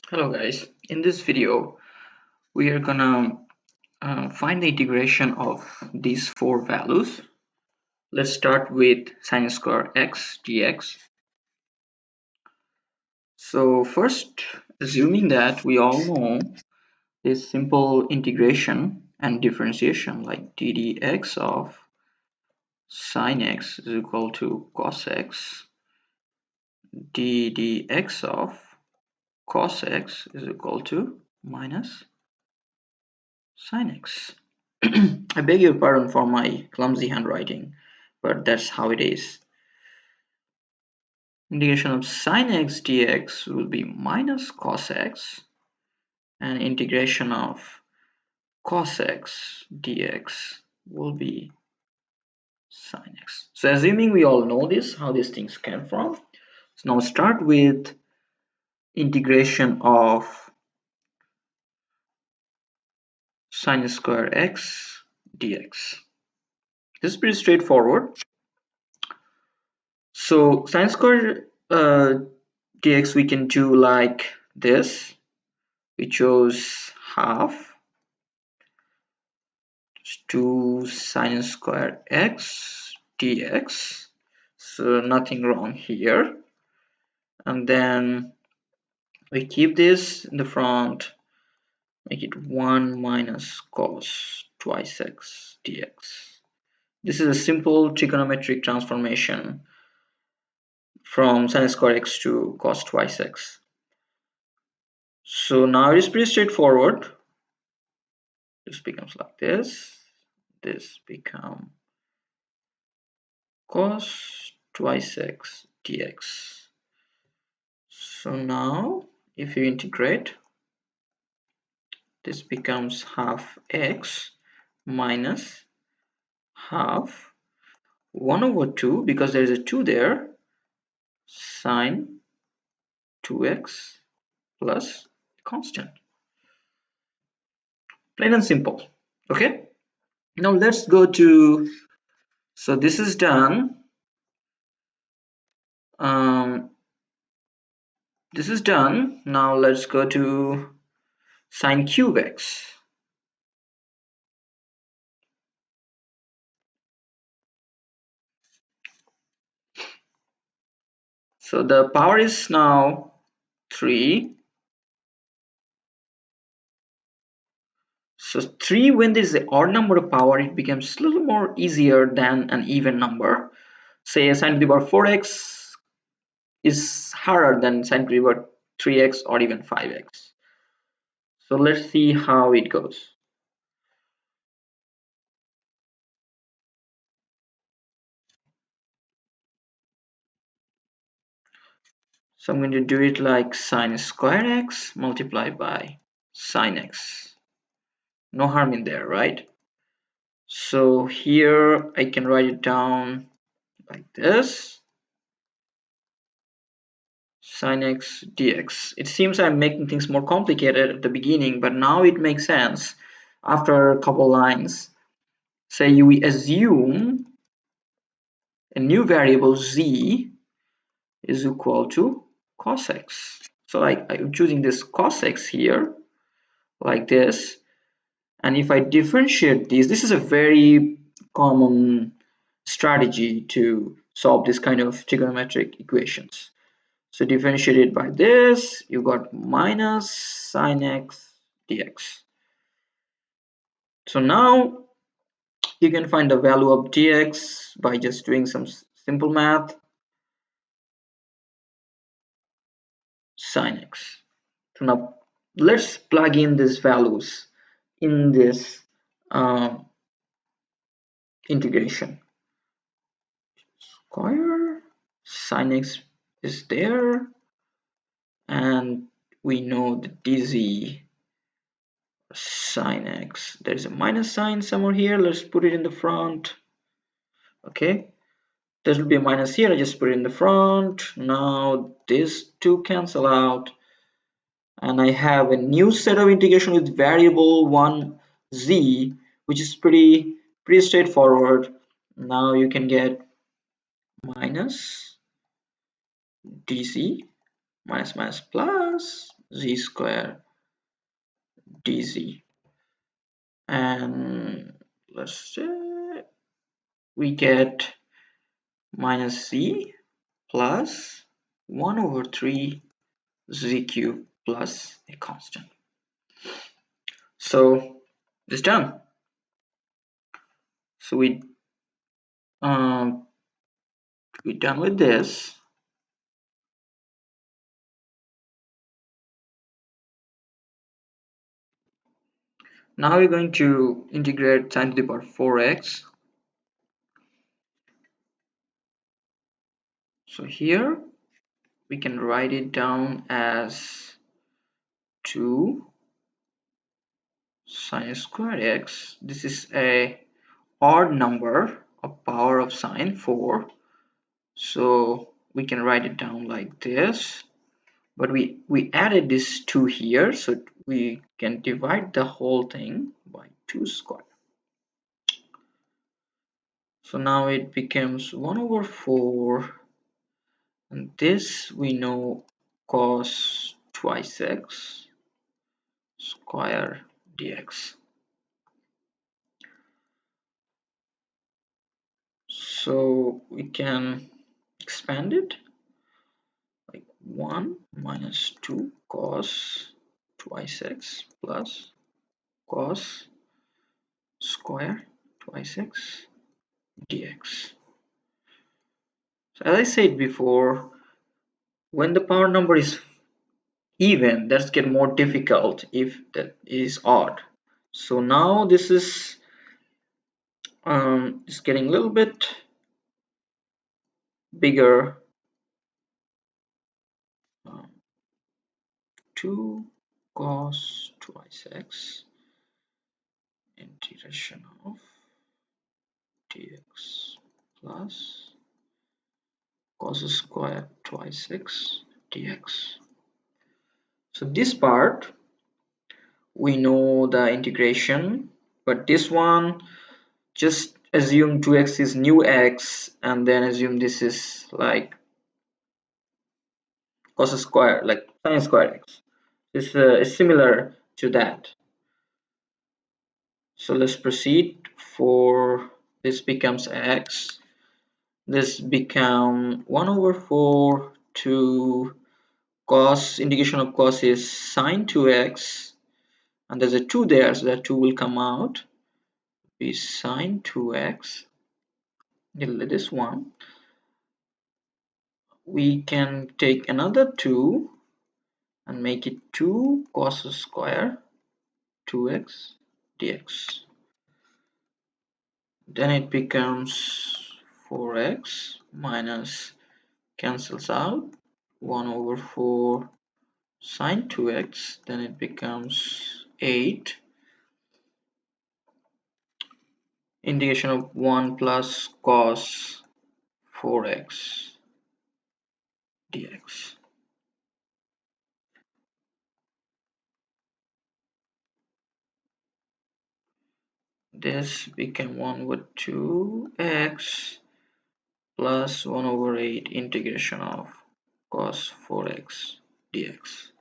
Hello guys, in this video we are gonna find the integration of these four values. Let's start with sine square x dx. So first, assuming that we all know this simple integration and differentiation like d dx of sine x is equal to cos x, d dx of cos x is equal to minus sine x. I beg your pardon for my clumsy handwriting, but that's how it is. Integration of sine x dx will be minus cos x, and integration of cos x dx will be sine x. So assuming we all know this, how these things came from, so now start with integration of sine square x dx. This is pretty straightforward. So sine square dx we can do like this. We chose half 2 sine square x dx, so nothing wrong here, and then we keep this in the front, make it 1 minus cos twice x dx. This is a simple trigonometric transformation from sine square x to cos twice x. So now it is pretty straightforward. This becomes like this become cos twice x dx. So now if you integrate, this becomes half x minus half 1 over 2, because there is a 2 there, sine 2x plus constant. Plain and simple. Okay, now let's go to, so this is done. This is done. Now let's go to sine cube x. So the power is now 3. So 3, when there is an odd number of power, it becomes a little more easier than an even number. Say sine to the power 4x is harder than sine to the power 3x or even 5x. So let's see how it goes. So I'm going to do it like sine square x multiplied by sine x. No harm in there, right? So here I can write it down like this, sine x dx. It seems I'm making things more complicated at the beginning, but now it makes sense after a couple lines. Say we assume a new variable z is equal to cos x. So like I'm choosing this cos x here like this, and if I differentiate these, this is a very common strategy to solve this kind of trigonometric equations. So differentiate it by this, you got minus sine x dx. So now you can find the value of dx by just doing some simple math. Sine x. So now let's plug in these values in this integration. Square sine x is there, and we know the dz sine x, there's a minus sign somewhere here, let's put it in the front. Okay, there will be a minus here, I just put it in the front. Now these two cancel out, and I have a new set of integration with variable 1 z, which is pretty straightforward. Now you can get minus dz minus minus plus z square dz. And let's say we get minus z plus 1 over 3 z cubed plus a constant. So it's done. So we're done with this. Now we're going to integrate sine to the power 4x. So here we can write it down as 2 sine squared x. This is a odd number, a power of sine 4. So we can write it down like this. But we added this 2 here, so we can divide the whole thing by 2 squared. So now it becomes 1 over 4, and this we know cos twice x square dx. So we can expand it like 1 minus 2 cos twice x plus cos square twice x dx. So as I said before, when the power number is even, that's get more difficult if that is odd. So now this is it's getting a little bit bigger. 2 cos twice x integration of dx plus cos square twice x dx. So this part we know the integration, but this one just assume 2x is new x and then assume this is like cos square, like sine square x. This is similar to that. So let's proceed. For this becomes x, this become 1 over 4 to cos, integration of cos is sine 2x, and there's a 2 there, so that 2 will come out, be sine 2x. This one we can take another 2 and make it 2 cos square 2x dx. Then it becomes 4x minus cancels out 1 over 4 sine 2x, then it becomes 8 integration of 1 plus cos 4x dx. This became 1 over 2x plus 1 over 8 integration of cos 4x dx.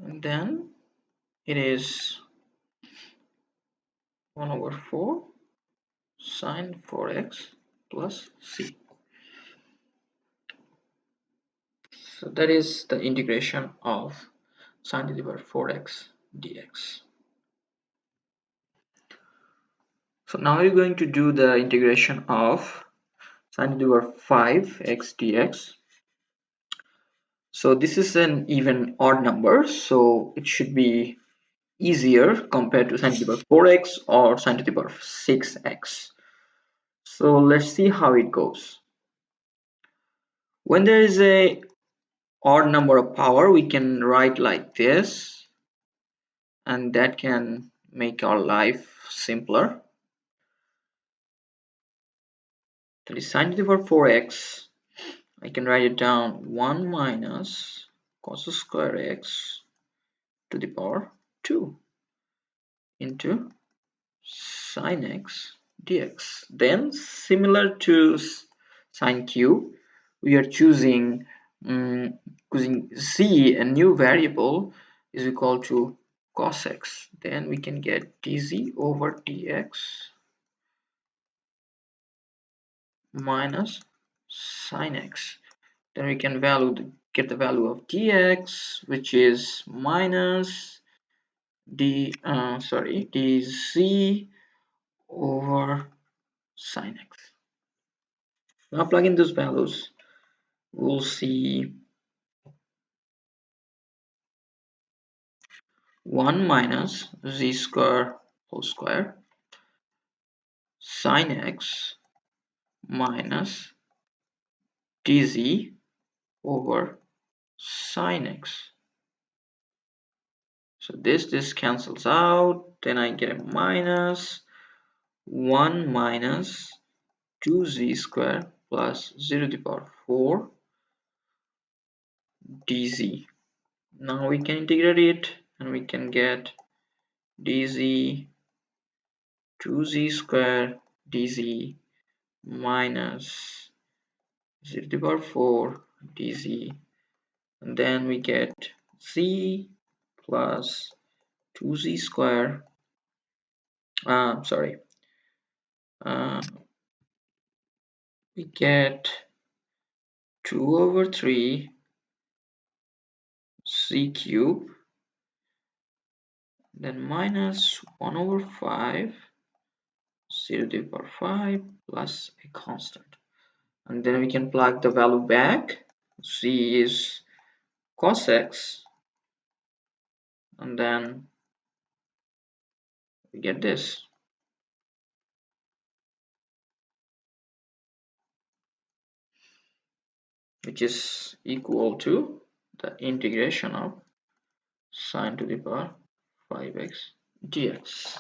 And then it is 1 over 4 sine 4x plus c. So that is the integration of sine to the power 4x dx. So now we're going to do the integration of sine to the power 5x dx. So this is an even odd number, so it should be easier compared to sine to the power 4x or sine to the power 6x. So let's see how it goes. When there is a odd number of power, we can write like this, and that can make our life simpler. That is sine to the power 4x. I can write it down 1 minus cos square x to the power 2 into sine x dx. Then similar to sine q, we are choosing z, a new variable, is equal to cos x. Then we can get dz over dx minus sine x. Then we can get the value of dx, which is minus dz over sine x. Now plug in those values, we'll see 1 minus z square whole square sine x minus dz over sine x. So this cancels out, then I get a minus 1 minus 2z square plus 0 to the power 4 dz. Now we can integrate it and we can get dz 2z square dz minus 0 to the power 4 dz, and then we get z plus 2z square, sorry, we get 2 over 3 z cube, then minus 1 over 5 0 to the power 5 plus a constant, and then we can plug the value back. Z is cos x, and then we get this, which is equal to the integration of sine to the power 5x dx.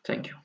Thank you.